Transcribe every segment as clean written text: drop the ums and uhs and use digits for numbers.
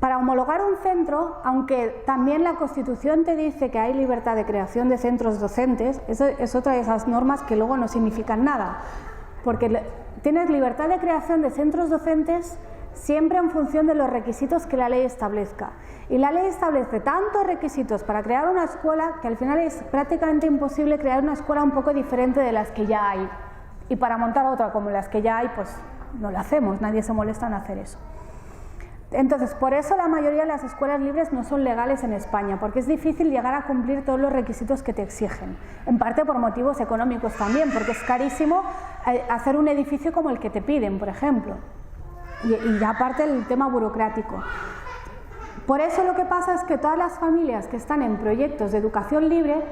para homologar un centro, aunque también la Constitución te dice que hay libertad de creación de centros docentes, eso es otra de esas normas que luego no significan nada, porque tienes libertad de creación de centros docentes siempre en función de los requisitos que la ley establezca. Y la ley establece tantos requisitos para crear una escuela que al final es prácticamente imposible crear una escuela un poco diferente de las que ya hay. Y para montar otra como las que ya hay, pues no la hacemos, nadie se molesta en hacer eso. Entonces, por eso la mayoría de las escuelas libres no son legales en España, porque es difícil llegar a cumplir todos los requisitos que te exigen. En parte por motivos económicos también, porque es carísimo hacer un edificio como el que te piden, por ejemplo. Y aparte el tema burocrático. Por eso lo que pasa es que todas las familias que están en proyectos de educación libre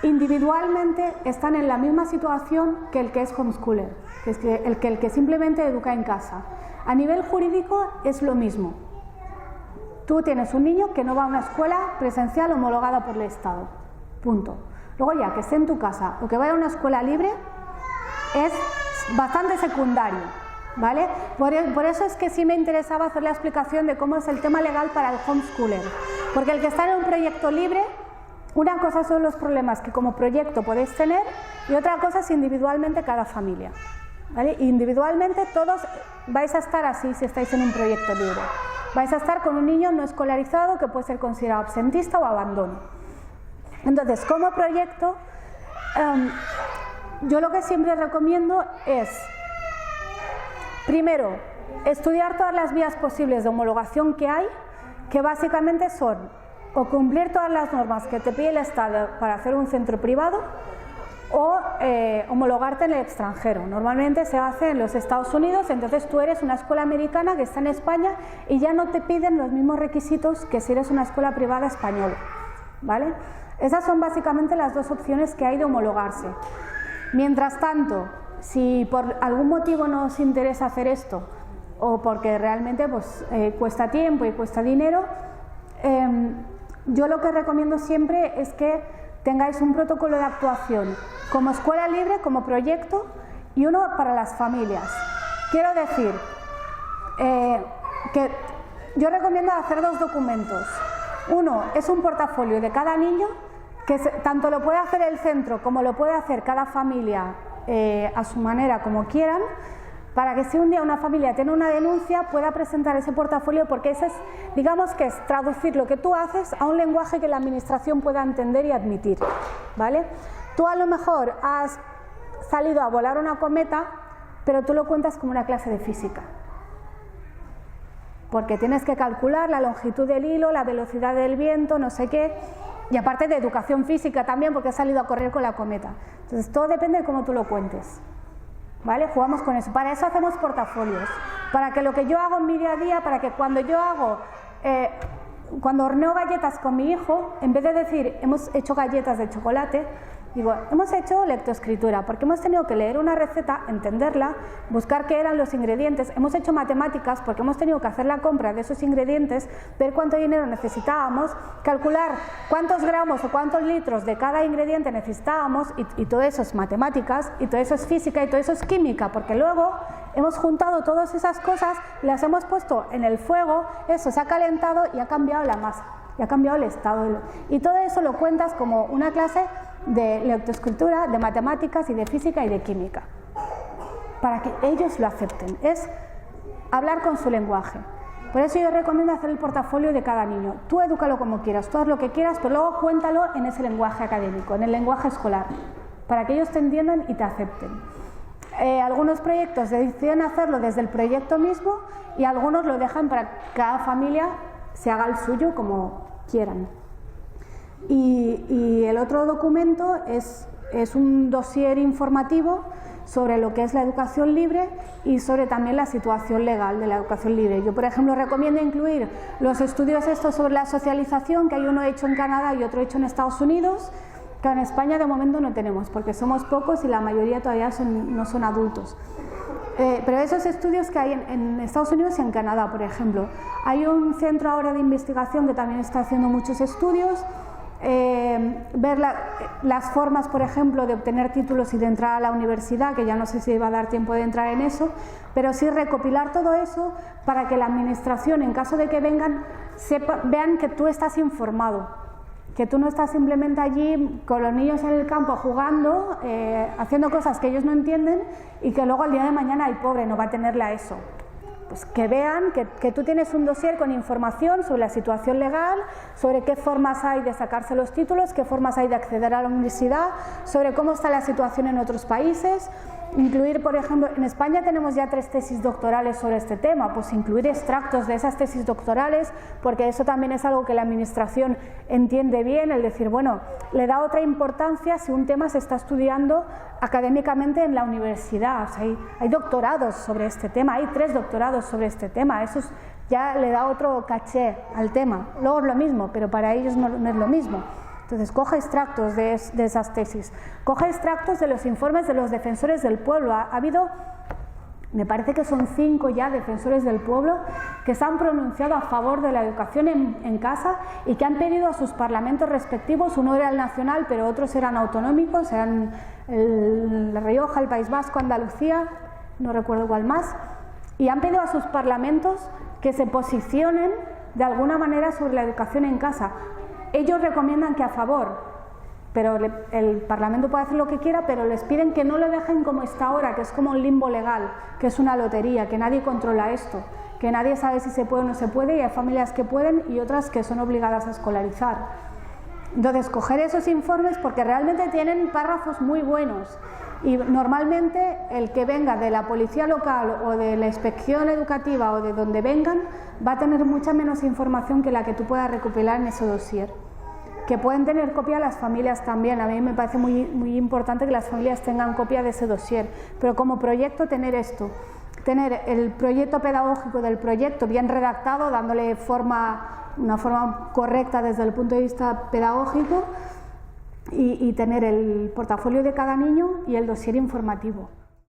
individualmente están en la misma situación que el que es homeschooler, que es el que simplemente educa en casa. A nivel jurídico es lo mismo. Tú tienes un niño que no va a una escuela presencial homologada por el Estado. Punto. Luego ya que esté en tu casa o que vaya a una escuela libre es bastante secundario, ¿vale? Por eso es que sí me interesaba hacer la explicación de cómo es el tema legal para el homeschooler. Porque el que está en un proyecto libre, una cosa son los problemas que como proyecto podéis tener y otra cosa es individualmente cada familia, ¿vale? Individualmente todos vais a estar así si estáis en un proyecto libre. Vais a estar con un niño no escolarizado que puede ser considerado absentista o abandono. Entonces, como proyecto, yo lo que siempre recomiendo es, primero, estudiar todas las vías posibles de homologación que hay, que básicamente son o cumplir todas las normas que te pide el Estado para hacer un centro privado o homologarte en el extranjero. Normalmente se hace en los Estados Unidos, entonces tú eres una escuela americana que está en España y ya no te piden los mismos requisitos que si eres una escuela privada española, ¿vale? Esas son básicamente las dos opciones que hay de homologarse. Mientras tanto, si por algún motivo no os interesa hacer esto o porque realmente pues, cuesta tiempo y cuesta dinero, yo lo que recomiendo siempre es que tengáis un protocolo de actuación como escuela libre, como proyecto y uno para las familias. Quiero decir que yo recomiendo hacer dos documentos. Uno es un portafolio de cada niño, que tanto lo puede hacer el centro como lo puede hacer cada familia a su manera, como quieran, para que si un día una familia tiene una denuncia pueda presentar ese portafolio, porque ese es, digamos que es traducir lo que tú haces a un lenguaje que la administración pueda entender y admitir, ¿vale? Tú a lo mejor has salido a volar una cometa, pero tú lo cuentas como una clase de física, porque tienes que calcular la longitud del hilo, la velocidad del viento, no sé qué, y aparte de educación física también, porque has salido a correr con la cometa. Entonces todo depende de cómo tú lo cuentes, ¿vale? Jugamos con eso. Para eso hacemos portafolios, para que lo que yo hago en mi día a día, para que cuando yo hago, cuando horneo galletas con mi hijo, en vez de decir hemos hecho galletas de chocolate, digo, hemos hecho lectoescritura, porque hemos tenido que leer una receta, entenderla, buscar qué eran los ingredientes. Hemos hecho matemáticas porque hemos tenido que hacer la compra de esos ingredientes, ver cuánto dinero necesitábamos, calcular cuántos gramos o cuántos litros de cada ingrediente necesitábamos, y todo eso es matemáticas, y todo eso es física, y todo eso es química, porque luego hemos juntado todas esas cosas, las hemos puesto en el fuego, eso se ha calentado y ha cambiado la masa, y ha cambiado el estado. Y todo eso lo cuentas como una clase de lectoescritura, de matemáticas y de física y de química, para que ellos lo acepten. Es hablar con su lenguaje. Por eso yo recomiendo hacer el portafolio de cada niño. Tú edúcalo como quieras, tú haz lo que quieras, pero luego cuéntalo en ese lenguaje académico, en el lenguaje escolar, para que ellos te entiendan y te acepten. Algunos proyectos deciden hacerlo desde el proyecto mismo y algunos lo dejan para que cada familia se haga el suyo como quieran. Y el otro documento es un dossier informativo sobre lo que es la educación libre y sobre también la situación legal de la educación libre. Yo, por ejemplo, recomiendo incluir los estudios estos sobre la socialización, que hay uno hecho en Canadá y otro hecho en Estados Unidos, que en España de momento no tenemos, porque somos pocos y la mayoría todavía no son adultos. Pero esos estudios que hay en Estados Unidos y en Canadá, por ejemplo, hay un centro ahora de investigación que también está haciendo muchos estudios ver las formas, por ejemplo, de obtener títulos y de entrar a la universidad, que ya no sé si va a dar tiempo de entrar en eso, pero sí recopilar todo eso para que la administración, en caso de que vengan, vean que tú estás informado, que tú no estás simplemente allí con los niños en el campo jugando, haciendo cosas que ellos no entienden y que luego el día de mañana el pobre no va a tenerle a eso. Pues que vean que tú tienes un dossier con información sobre la situación legal, sobre qué formas hay de sacarse los títulos, qué formas hay de acceder a la universidad, sobre cómo está la situación en otros países. Incluir, por ejemplo, en España tenemos ya 3 tesis doctorales sobre este tema, pues incluir extractos de esas tesis doctorales, porque eso también es algo que la administración entiende bien, el decir, bueno, le da otra importancia si un tema se está estudiando académicamente en la universidad. O sea, hay doctorados sobre este tema, hay 3 doctorados sobre este tema, eso ya le da otro caché al tema. Luego es lo mismo, pero para ellos no es lo mismo. Entonces, coge extractos de esas tesis, coge extractos de los informes de los defensores del pueblo. Ha habido, me parece que son 5 ya defensores del pueblo que se han pronunciado a favor de la educación en casa y que han pedido a sus parlamentos respectivos, uno era el nacional, pero otros eran autonómicos, eran La Rioja, el País Vasco, Andalucía, no recuerdo cuál más, y han pedido a sus parlamentos que se posicionen de alguna manera sobre la educación en casa. Ellos recomiendan que a favor, pero el Parlamento puede hacer lo que quiera, pero les piden que no lo dejen como está ahora, que es como un limbo legal, que es una lotería, que nadie controla esto, que nadie sabe si se puede o no se puede, y hay familias que pueden y otras que son obligadas a escolarizar. Entonces, coger esos informes, porque realmente tienen párrafos muy buenos, y normalmente el que venga de la policía local o de la inspección educativa o de donde vengan va a tener mucha menos información que la que tú puedas recopilar en ese dossier. Que pueden tener copia las familias también. A mí me parece muy importante que las familias tengan copia de ese dossier, pero como proyecto tener esto, tener el proyecto pedagógico del proyecto bien redactado, dándole una forma correcta desde el punto de vista pedagógico, y tener el portafolio de cada niño y el dossier informativo.